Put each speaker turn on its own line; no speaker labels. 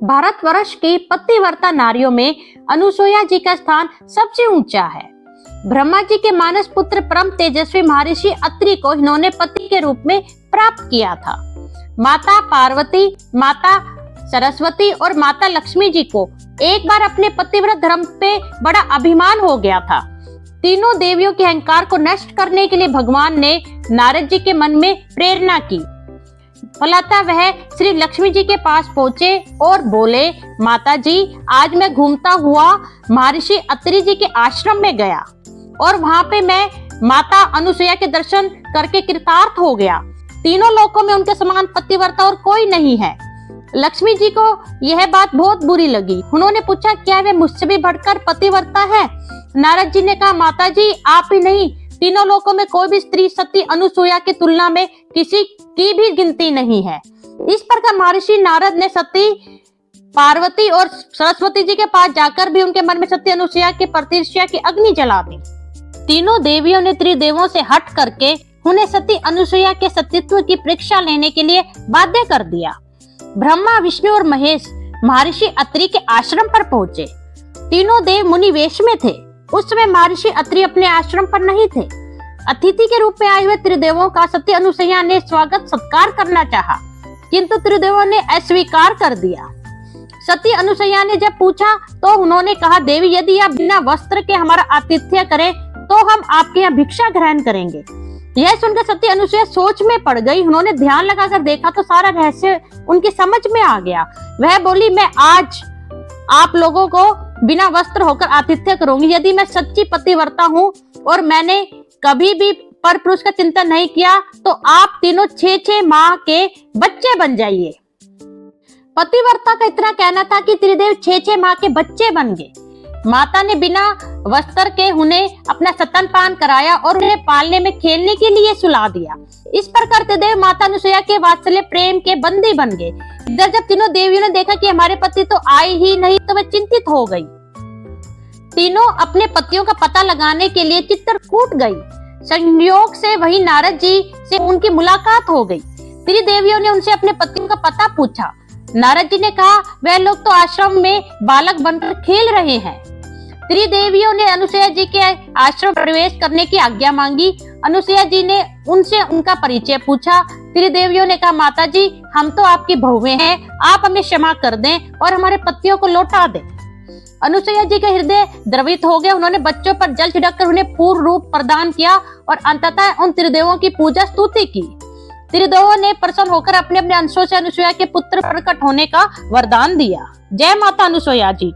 भारतवर्ष की पतिव्रता नारियों में अनुसुईया जी का स्थान सबसे ऊंचा है। ब्रह्मा जी के मानस पुत्र परम तेजस्वी महर्षि अत्रि को इन्होंने पति के रूप में प्राप्त किया था। माता पार्वती, माता सरस्वती और माता लक्ष्मी जी को एक बार अपने पतिव्रत धर्म पे बड़ा अभिमान हो गया था। तीनों देवियों के अहंकार को नष्ट करने के लिए भगवान ने नारद जी के मन में प्रेरणा की। फलतः वह श्री लक्ष्मी जी के पास पहुंचे और बोले, माता जी, आज मैं घूमता हुआ महर्षि अत्रि जी के आश्रम में गया और वहां पे मैं माता अनुसुईया के दर्शन करके कृतार्थ हो गया। तीनों लोकों में उनके समान पतिव्रता और कोई नहीं है। लक्ष्मी जी को यह बात बहुत बुरी लगी। उन्होंने पूछा, क्या वे मुझसे भी बढ़कर पतिव्रता है? नारद जी ने कहा, माता जी, आप ही नहीं, तीनों लोकों में कोई भी स्त्री सती अनुसुईया की तुलना में किसी की भी गिनती नहीं है। इस प्रकार महर्षि नारद ने सती पार्वती और सरस्वती जी के पास जाकर भी उनके मन में सती अनुसुईया की प्रतिष्ठा की अग्नि जला दी। तीनों देवियों ने त्रिदेवों से हट करके उन्हें सती अनुसुईया के सतीत्व की परीक्षा लेने के लिए बाध्य कर दिया। ब्रह्मा, विष्णु और महेश महर्षि अत्रि के आश्रम पर पहुंचे। तीनों देव मुनि वेश में थे। उस समय महर्षि अत्रि अपने आश्रम पर नहीं थे। अतिथि के रूप में आए हुए त्रिदेवों का सती अनुसुईया ने स्वागत सत्कार करना चाहा, किंतु त्रिदेवों ने अस्वीकार कर दिया। सती अनुसुईया ने जब पूछा तो उन्होंने कहा, देवी, यदि आप बिना वस्त्र के हमारा आतिथ्य करें तो हम आपके यहाँ भिक्षा ग्रहण करेंगे। यह सुनकर सती अनुसुईया सोच में पड़ गई। उन्होंने ध्यान लगाकर देखा तो सारा रहस्य उनकी समझ में आ गया। वह बोली, मैं आज आप लोगों को बिना वस्त्र होकर आतिथ्य करूंगी। यदि मैं सच्ची पतिव्रता हूँ और मैंने कभी भी पर पुरुष का चिंतन नहीं किया तो आप तीनों 6-6 माह के बच्चे बन जाइए। पतिव्रता का इतना कहना था कि त्रिदेव 6-6 माह के बच्चे बन गए। माता ने बिना वस्त्र के उन्हें अपना स्तनपान कराया और उन्हें पालने में खेलने के लिए सुला दिया। इस प्रकार त्रिदेव माता अनुसुईया के वात्सल्य प्रेम के बंदी बन गए। इधर जब तीनों देवियों ने देखा कि हमारे पति तो आए ही नहीं तो वे चिंतित हो गई। तीनों अपने पतियों का पता लगाने के लिए चित्रकूट गई। संयोग से वही नारद जी से उनकी मुलाकात हो गई। त्रिदेवियों ने उनसे अपने पतियों का पता पूछा। नारद जी ने कहा, वह लोग तो आश्रम में बालक बनकर खेल रहे हैं। त्रिदेवियों ने अनुसुईया जी के आश्रम प्रवेश करने की आज्ञा मांगी। अनुसुईया जी ने उनसे उनका परिचय पूछा। त्रिदेवियों ने कहा, माता जी, हम तो आपकी बहुएं हैं, आप हमें क्षमा कर दें और हमारे पतियों को लौटा दें। अनुसुईया जी का हृदय द्रवित हो गया। उन्होंने बच्चों पर जल छिड़ककर उन्हें पूर्ण रूप प्रदान किया और अंततः उन त्रिदेवों की पूजा स्तुति की। त्रिदेवों ने प्रसन्न होकर अपने अपने अंशों से अनुसुईया के पुत्र प्रकट होने का वरदान दिया। जय माता अनुसुईया जी।